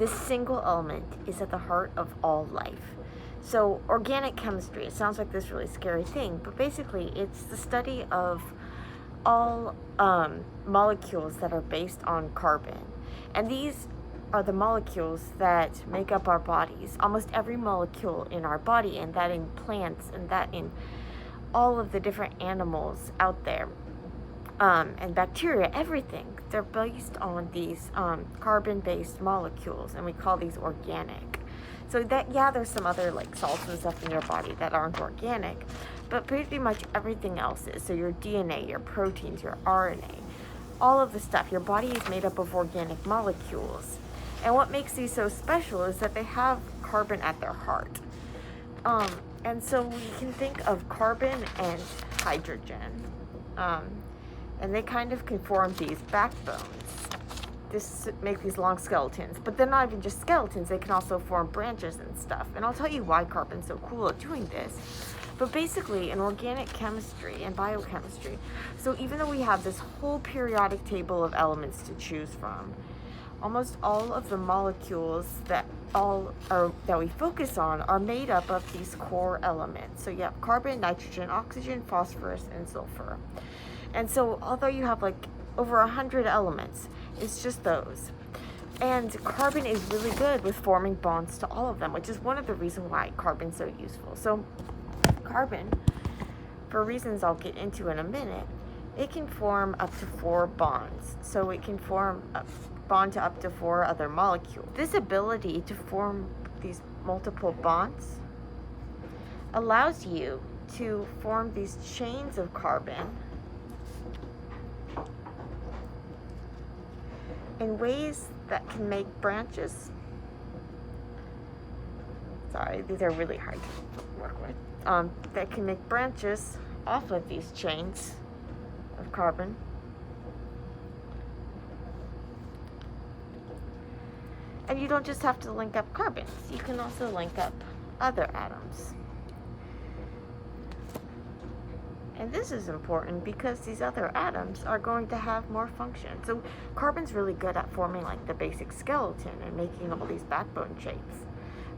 this single element is at the heart of all life. So, organic chemistry, it sounds like this really scary thing, but basically, it's the study of all molecules that are based on carbon. And these are the molecules that make up our bodies. Almost every molecule in our body, and that in plants, and that in all of the different animals out there, and bacteria, everything, they're based on these carbon-based molecules, and we call these organic. So that, yeah, there's some other like salts and stuff in your body that aren't organic, but pretty much everything else is. So your DNA, your proteins, your RNA, all of the stuff, your body is made up of organic molecules. And what makes these so special is that they have carbon at their heart. And so we can think of carbon and hydrogen. And they kind of can form these backbones. This make these long skeletons, but they're not even just skeletons, they can also form branches and stuff. And I'll tell you why carbon's so cool at doing this. But basically, in organic chemistry and biochemistry, so even though we have this whole periodic table of elements to choose from, almost all of the molecules that we focus on are made up of these core elements. So you have carbon, nitrogen, oxygen, phosphorus, and sulfur. And so although you have like over 100 elements, it's just those. And carbon is really good with forming bonds to all of them, which is one of the reasons why carbon's so useful. So carbon, for reasons I'll get into in a minute, it can form up to 4 bonds. So it can form a bond to up to 4 other molecules. This ability to form these multiple bonds allows you to form these chains of carbon in ways that can make branches. Sorry, these are really hard to work with. That can make branches off of these chains of carbon. And you don't just have to link up carbons, you can also link up other atoms. And this is important because these other atoms are going to have more function. So carbon's really good at forming like the basic skeleton and making all these backbone shapes.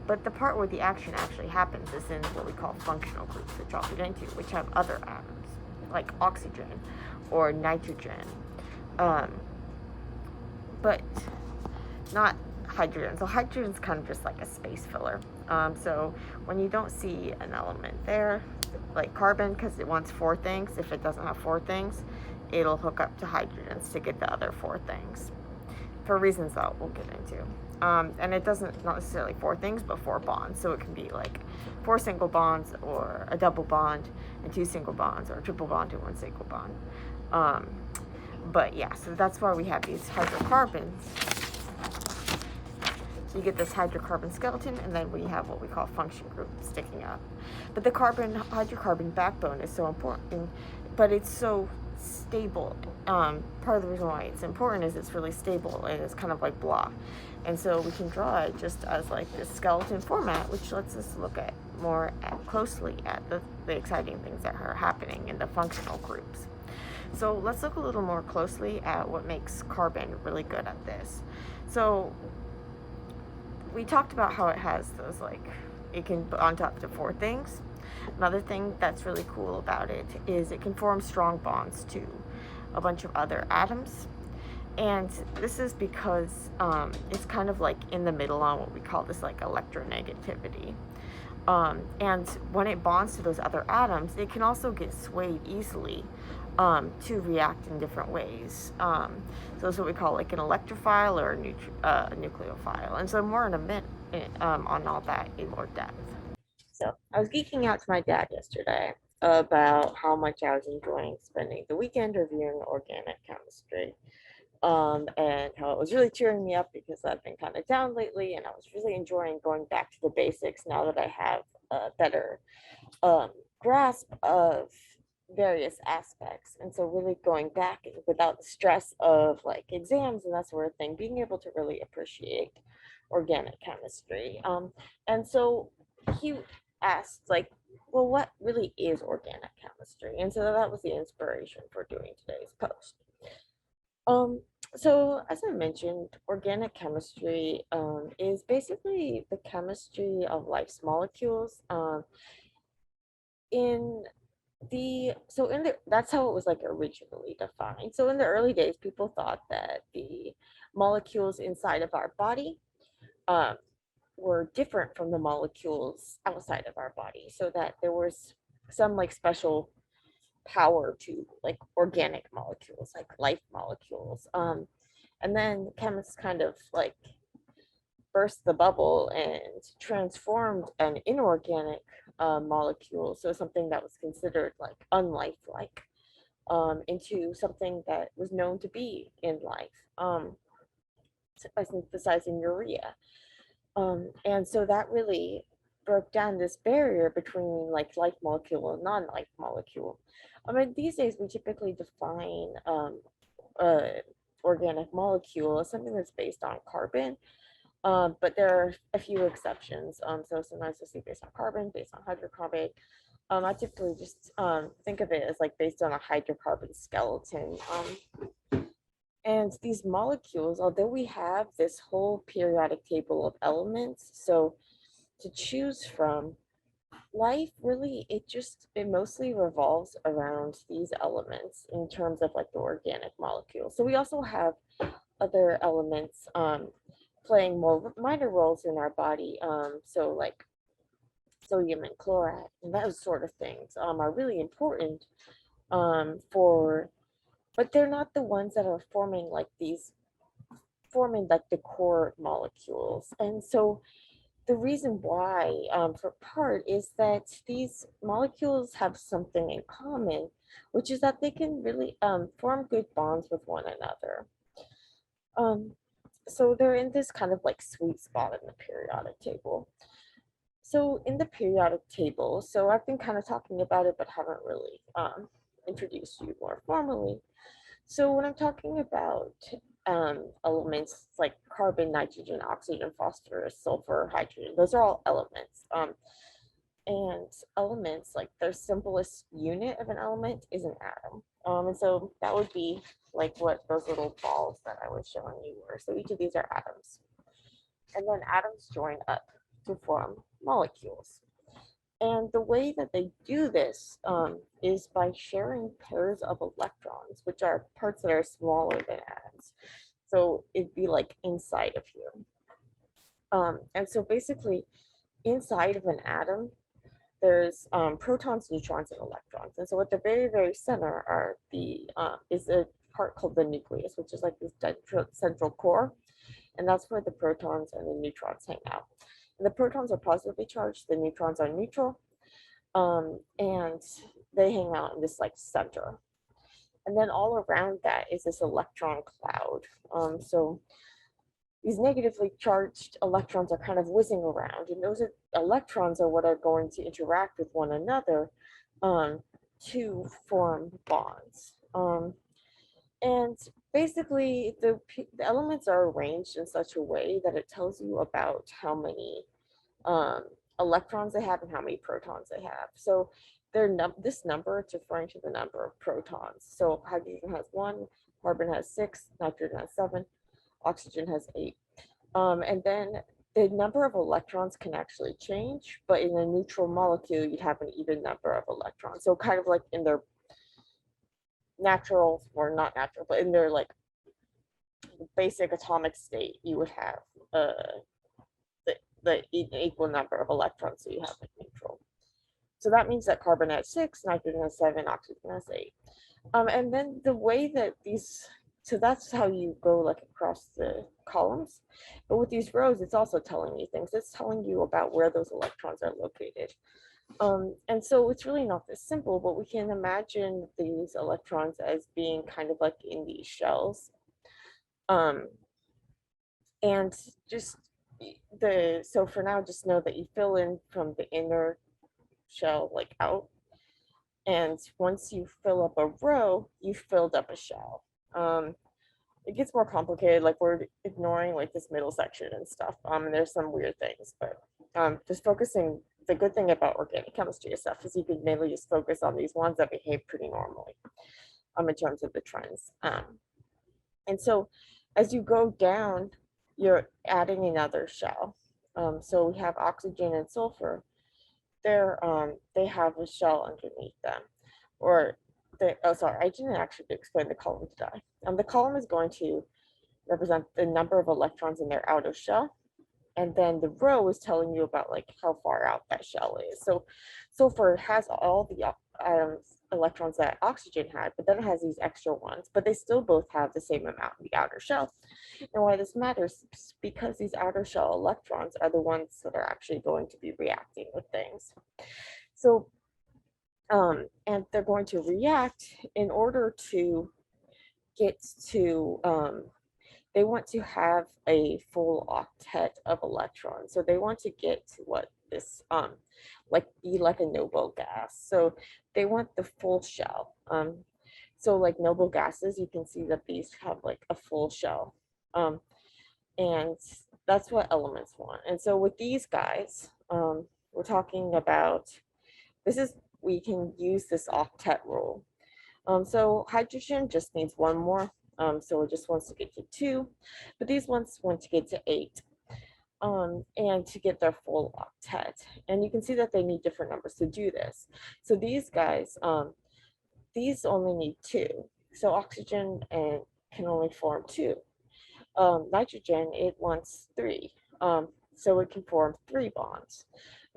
But the part where the action actually happens is in what we call functional groups, which I'll get into, which have other atoms, like oxygen or nitrogen, but not hydrogen. So hydrogen's kind of just like a space filler. So when you don't see an element there, like carbon, because it wants 4 things, if it doesn't have 4 things, it'll hook up to hydrogens to get the other 4 things, for reasons that we'll get into. And it doesn't, not necessarily 4 things, but 4 bonds. So it can be like 4 single bonds, or a double bond and 2 single bonds, or a triple bond and 1 single bond. But yeah, so that's why we have these hydrocarbons. So you get this hydrocarbon skeleton, and then we have what we call function group sticking up. But the hydrocarbon backbone is so important, but it's so stable. Part of the reason why it's important is it's really stable, and it's kind of like blah. And so we can draw it just as like this skeleton format, which lets us look at more closely at the exciting things that are happening in the functional groups. So let's look a little more closely at what makes carbon really good at this. So we talked about how it has those, like, it can bond up to 4 things. Another thing that's really cool about it is it can form strong bonds to a bunch of other atoms. And this is because it's kind of like in the middle on what we call this like electronegativity. And when it bonds to those other atoms, it can also get swayed easily to react in different ways. So that's what we call like an electrophile or a nucleophile. And so more in a minute on all that in more depth. So I was geeking out to my dad yesterday about how much I was enjoying spending the weekend reviewing organic chemistry. And how it was really cheering me up because I've been kind of down lately, and I was really enjoying going back to the basics now that I have a better grasp of various aspects. And so really going back without the stress of like exams and that sort of thing, being able to really appreciate organic chemistry. And so he asked, like, well, what really is organic chemistry? And so that was the inspiration for doing today's post. So, as I mentioned, organic chemistry is basically the chemistry of life's molecules. In in the that's how it was like originally defined. So, in the early days, people thought that the molecules inside of our body um, were different from the molecules outside of our body, so that there was some like special power to like organic molecules, like life molecules. And then chemists kind of like burst the bubble and transformed an inorganic molecule, so something that was considered like unlifelike, into something that was known to be in life, by synthesizing urea. And so that really broke down this barrier between like life molecule and non-life molecule. I mean, these days we typically define uh, organic molecule as something that's based on carbon, but there are a few exceptions. So sometimes it's based on carbon, based on hydrocarbon. I typically just think of it as like based on a hydrocarbon skeleton. And these molecules, although we have this whole periodic table of elements, so to choose from, life really it mostly revolves around these elements in terms of like the organic molecules. So we also have other elements playing more minor roles in our body. So like sodium and chloride and those sort of things are really important for, but they're not the ones that are forming like the core molecules. And so the reason why, for part, is that these molecules have something in common, which is that they can really form good bonds with one another. Um, so they're in this kind of like sweet spot in the periodic table. So in the periodic table, so I've been kind of talking about it, but haven't really introduced you more formally. So when I'm talking about elements like carbon, nitrogen, oxygen, phosphorus, sulfur, hydrogen, those are all elements. And elements, like their simplest unit of an element is an atom. And so that would be like what those little balls that I was showing you were. So each of these are atoms. And then atoms join up to form molecules. And the way that they do this is by sharing pairs of electrons, which are parts that are smaller than atoms. So it'd be like inside of you. And so basically, inside of an atom, there's protons, neutrons, and electrons. And so at the very, very center are is a part called the nucleus, which is like this central core. And that's where the protons and the neutrons hang out. And the protons are positively charged, the neutrons are neutral, and they hang out in this like center. And then all around that is this electron cloud. So these negatively charged electrons are kind of whizzing around, and electrons are what are going to interact with one another to form bonds. And basically, the elements are arranged in such a way that it tells you about how many um, electrons they have and how many protons they have. So this number is referring to the number of protons. So hydrogen has 1, carbon has 6, nitrogen has 7, oxygen has 8. And then the number of electrons can actually change, but in a neutral molecule, you'd have an even number of electrons. So kind of like in their natural, or not natural, but in their like basic atomic state, you would have the equal number of electrons, so you have like neutral. So that means that carbon has 6, nitrogen has 7, oxygen has 8. And then the way that so that's how you go like across the columns. But with these rows, it's also telling you things. It's telling you about where those electrons are located. And so it's really not this simple, but we can imagine these electrons as being kind of like in these shells. And just so for now, just know that you fill in from the inner shell like out. And once you fill up a row, you filled up a shell. It gets more complicated, like we're ignoring like this middle section and stuff. And there's some weird things, but just focusing, the good thing about organic chemistry and stuff is you can mainly just focus on these ones that behave pretty normally in terms of the trends. And so as you go down, you're adding another shell. So we have oxygen and sulfur. They have a shell underneath them. Or oh sorry, I didn't actually explain the column did I? The column is going to represent the number of electrons in their outer shell. And then the row is telling you about like how far out that shell is. So sulfur has all the electrons that oxygen had, but then it has these extra ones, but they still both have the same amount in the outer shell. And why this matters is because these outer shell electrons are the ones that are actually going to be reacting with things. So and they're going to react in order to get to they want to have a full octet of electrons. So they want to get to what this like be like a noble gas. So they want the full shell. So like noble gases, you can see that these have like a full shell. And that's what elements want. And so with these guys, we're talking about this is we can use this octet rule. So hydrogen just needs one more. So it just wants to get to 2, but these ones want to get to 8, and to get their full octet. And you can see that they need different numbers to do this. So these guys, these only need 2. So oxygen and can only form 2. Nitrogen, it wants 3. So it can form 3 bonds.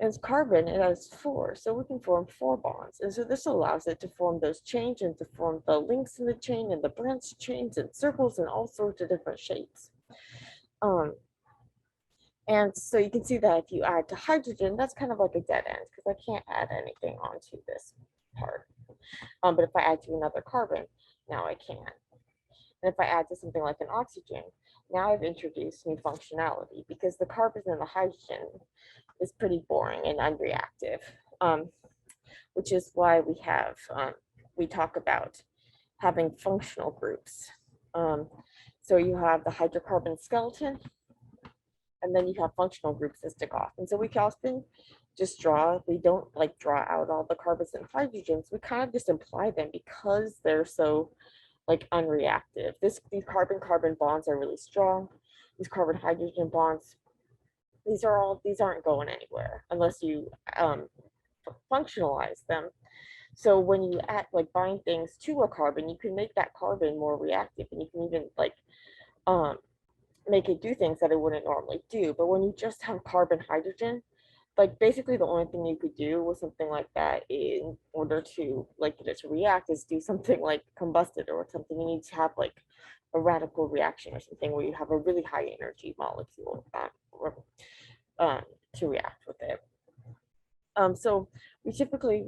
And carbon, it has 4, so we can form 4 bonds. And so this allows it to form those chains and to form the links in the chain and the branch chains and circles and all sorts of different shapes. And so you can see that if you add to hydrogen, that's kind of like a dead end because I can't add anything onto this part. But if I add to another carbon, now I can. And if I add to something like an oxygen, now I've introduced new functionality because the carbon and the hydrogen is pretty boring and unreactive, which is why we talk about having functional groups. So you have the hydrocarbon skeleton, and then you have functional groups that stick off. And so we can often just we don't like draw out all the carbons and hydrogens, we kind of just imply them because they're so like unreactive. These carbon-carbon bonds are really strong. These carbon-hydrogen bonds, these aren't going anywhere unless you functionalize them. So when you bind things to a carbon, you can make that carbon more reactive, and you can even make it do things that it wouldn't normally do. But when you just have carbon hydrogen, like basically the only thing you could do with something like that in order to get it to react is do something like combust it or something. You need to have like a radical reaction or something where you have a really high energy molecule to react with it. So we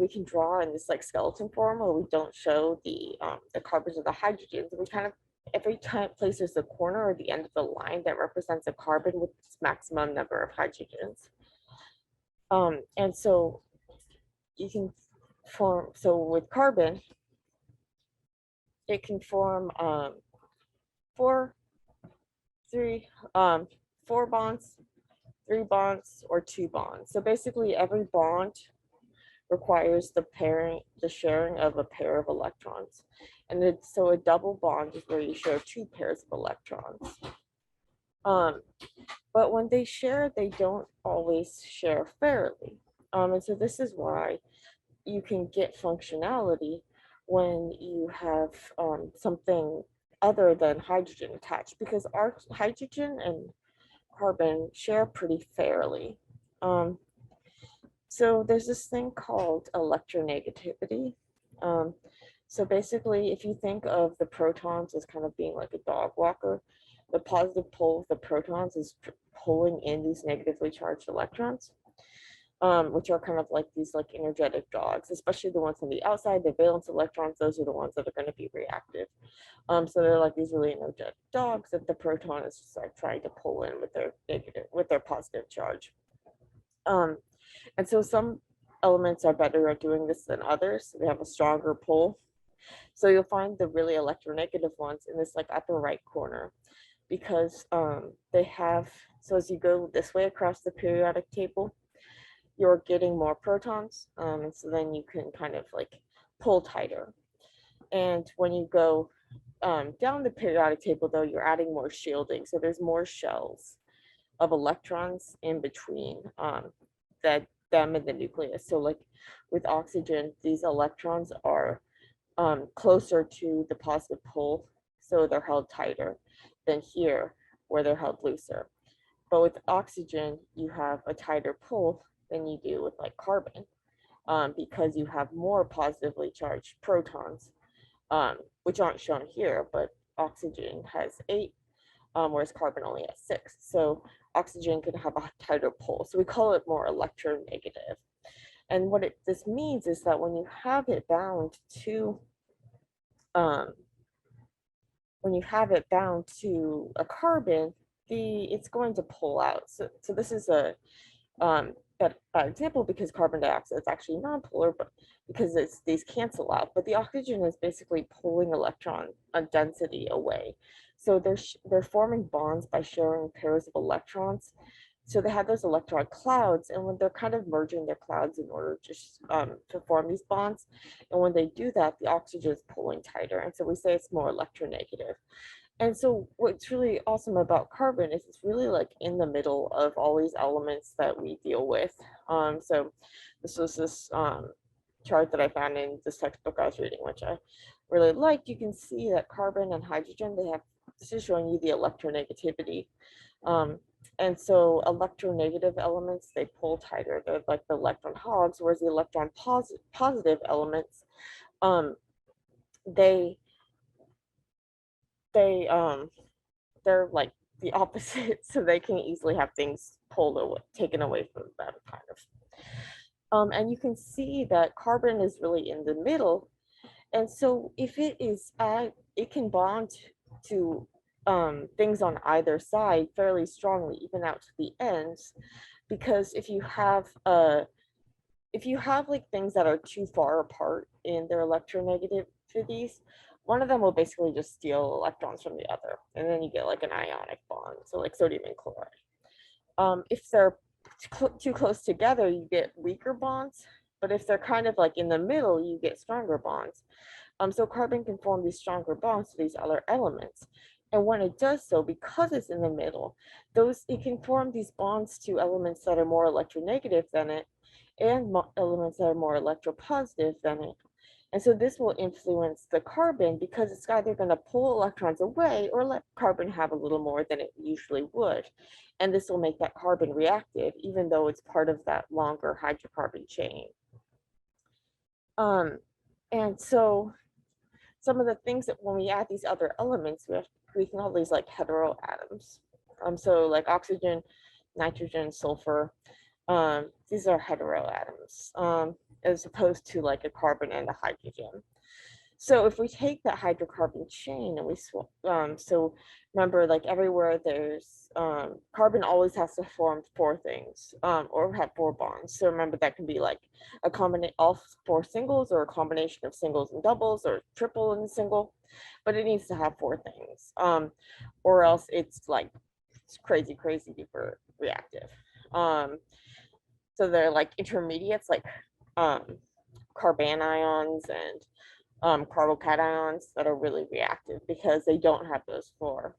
can draw in this like skeleton form where we don't show the carbons or the hydrogens. We kind of every time places a corner or the end of the line that represents a carbon with its maximum number of hydrogens. And so you can form, so with carbon, it can form 4 bonds, 3 bonds, or 2 bonds. So basically every bond requires the sharing of a pair of electrons. And so a double bond is where you share 2 pairs of electrons. But when they share, they don't always share fairly. And so this is why you can get functionality when you have something other than hydrogen attached, because our hydrogen and carbon share pretty fairly. So there's this thing called electronegativity. So basically, if you think of the protons as kind of being like a dog walker, the positive pole of the protons is pulling in these negatively charged electrons, which are kind of like these like energetic dogs, especially the ones on the outside, the valence electrons. Those are the ones that are going to be reactive. So they're like these really energetic dogs that the proton is just like trying to pull in with their positive charge. And so some elements are better at doing this than others. They have a stronger pull. So you'll find the really electronegative ones in this like upper right corner, because they have, so as you go this way across the periodic table, you're getting more protons. And so then you can kind of like pull tighter. And when you go down the periodic table, though, you're adding more shielding. So there's more shells of electrons in between that them and the nucleus. So like with oxygen, these electrons are closer to the positive pole, so they're held tighter than here, where they're held looser. But with oxygen, you have a tighter pull than you do with like carbon, because you have more positively charged protons, which aren't shown here, but oxygen has 8, whereas carbon only has 6. So oxygen can have a tighter pull. So we call it more electronegative. And what this means is that when you have it bound to um, a carbon, it's going to pull out. So this is a bad example because carbon dioxide is actually nonpolar, but because these cancel out. But the oxygen is basically pulling electron density away. So they're forming bonds by sharing pairs of electrons. So they have those electron clouds, and when they're kind of merging their clouds in order to form these bonds, and when they do that, the oxygen is pulling tighter, and so we say it's more electronegative. And so what's really awesome about carbon is it's really like in the middle of all these elements that we deal with. So this was this chart that I found in this textbook I was reading, which I really liked. You can see that carbon and hydrogen, this is showing you the electronegativity. And so electronegative elements, they pull tighter. They're like the electron hogs, whereas the electron positive elements, they they're like the opposite, so they can easily have things pulled away, taken away from them, kind of. And you can see that carbon is really in the middle, and so if it can bond to things on either side fairly strongly, even out to the ends, because if you have like things that are too far apart in their electronegativities, one of them will basically just steal electrons from the other, and then you get like an ionic bond, so like sodium and chloride. If they're too close together, you get weaker bonds, but if they're kind of like in the middle, you get stronger bonds. So carbon can form these stronger bonds to these other elements. And when it does so, because it's in the middle, it can form these bonds to elements that are more electronegative than it, and elements that are more electropositive than it. And so this will influence the carbon because it's either going to pull electrons away or let carbon have a little more than it usually would. And this will make that carbon reactive, even though it's part of that longer hydrocarbon chain. And so some of the things that when we add these other elements, we can call these like heteroatoms. So like oxygen, nitrogen, sulfur, these are heteroatoms, as opposed to like a carbon and a hydrogen. So if we take that hydrocarbon chain and we swap, so remember, like everywhere there's carbon always has to form 4 things, or have 4 bonds. So remember that can be like a combination, all 4 singles, or a combination of singles and doubles, or triple and single, but it needs to have 4 things, or else it's like crazy duper reactive. So they're like intermediates, like carbanions and carbocations that are really reactive because they don't have those 4.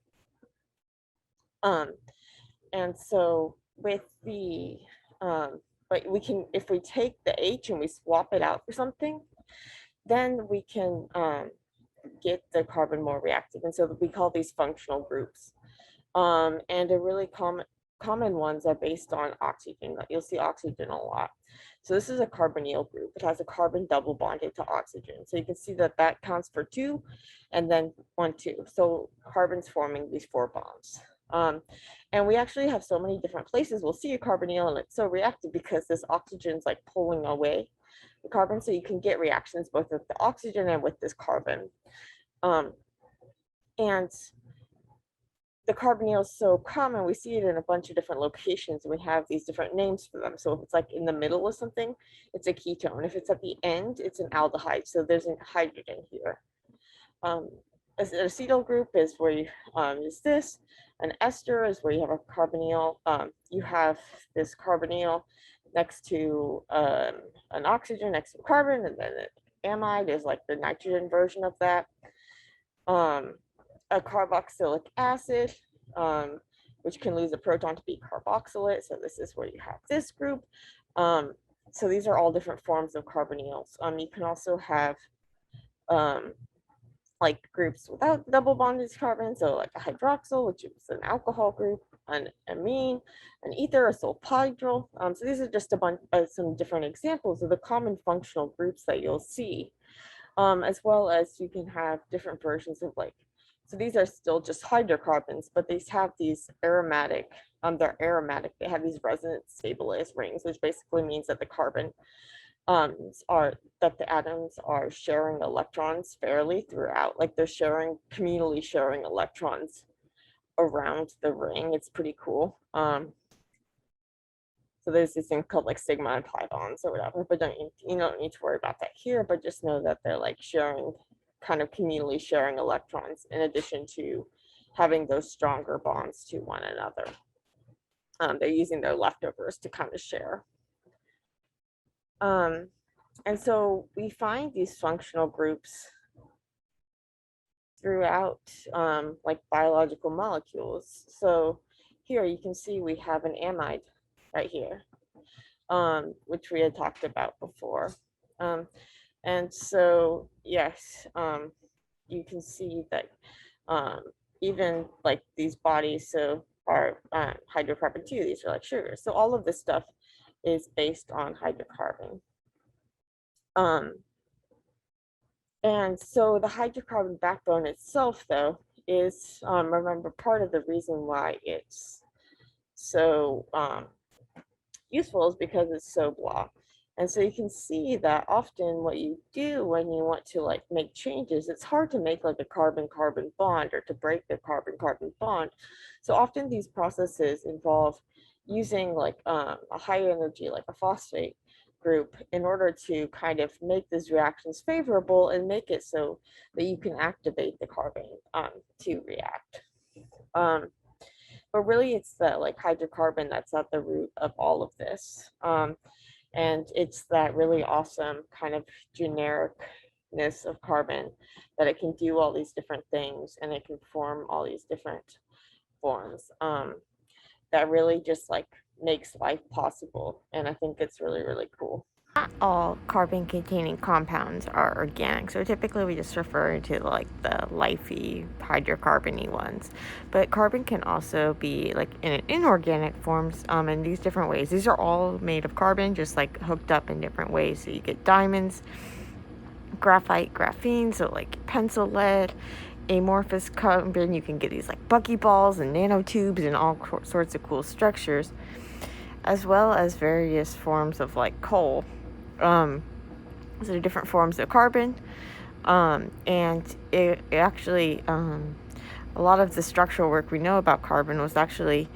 And so with the, but we can, if we take the H and we swap it out for something, then we can get the carbon more reactive. And so we call these functional groups. And a really common ones are based on oxygen. You'll see oxygen a lot. So this is a carbonyl group. It has a carbon double bonded to oxygen. So you can see that that counts for 2 and then 1, 2. So carbon's forming these 4 bonds. And we actually have so many different places we'll see a carbonyl, and it's so reactive because this oxygen's like pulling away the carbon. So you can get reactions both with the oxygen and with this carbon. And the carbonyl is so common, we see it in a bunch of different locations, and we have these different names for them. So if it's like in the middle of something, it's a ketone. If it's at the end, it's an aldehyde. So there's a hydrogen here. An acetyl group is where you is this. An ester is where you have a carbonyl. You have this carbonyl next to an oxygen next to carbon, and then an amide is like the nitrogen version of that. um, a carboxylic acid, which can lose a proton to be carboxylate. So this is where you have this group. Um, so these are all different forms of carbonyls. You can also have um, like groups without double bonded carbon, so like a hydroxyl, which is an alcohol group, an amine, an ether, a sulfhydryl. So these are just a bunch some different examples of the common functional groups that you'll see, as well as you can have different versions of like, so these are still just hydrocarbons, but these have these aromatic, they're aromatic, they have these resonance stabilized rings, which basically means that the carbon are that the atoms are sharing electrons fairly throughout, like they're communally sharing electrons around the ring. It's pretty cool. So there's this thing called like sigma and pi bonds or whatever, but you don't need to worry about that here, but just know that they're like kind of communally sharing electrons in addition to having those stronger bonds to one another. They're using their leftovers to kind of share. And so we find these functional groups throughout like biological molecules. So here you can see we have an amide right here, which we had talked about before. And so, yes, you can see that even like these bodies, so are hydrocarbon too, these are like sugars. So all of this stuff is based on hydrocarbon. And so the hydrocarbon backbone itself, though, is, remember, part of the reason why it's so useful is because it's so blah. And so you can see that often what you do when you want to like make changes, it's hard to make like a carbon-carbon bond or to break the carbon-carbon bond. So often these processes involve using like a high energy, like a phosphate group, in order to kind of make these reactions favorable and make it so that you can activate the carbon to react. But really it's the like hydrocarbon that's at the root of all of this. And it's that really awesome kind of genericness of carbon, that it can do all these different things and it can form all these different forms, that really just like makes life possible. And I think it's really, really cool. Not all carbon containing compounds are organic, so typically we just refer to like the lifey hydrocarbony ones, but carbon can also be like in inorganic forms in these different ways. These are all made of carbon, just like hooked up in different ways. So you get diamonds, graphite, graphene, so like pencil lead, amorphous carbon. You can get these like buckyballs and nanotubes and all sorts of cool structures, as well as various forms of like coal. So different forms of carbon, and it actually, a lot of the structural work we know about carbon was actually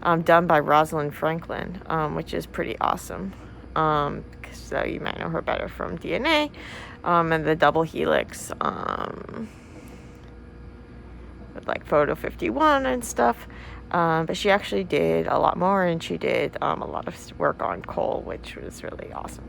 done by Rosalind Franklin, which is pretty awesome. So you might know her better from DNA, and the double helix, with like photo 51 and stuff. But she actually did a lot more, and she did a lot of work on coal, which was really awesome.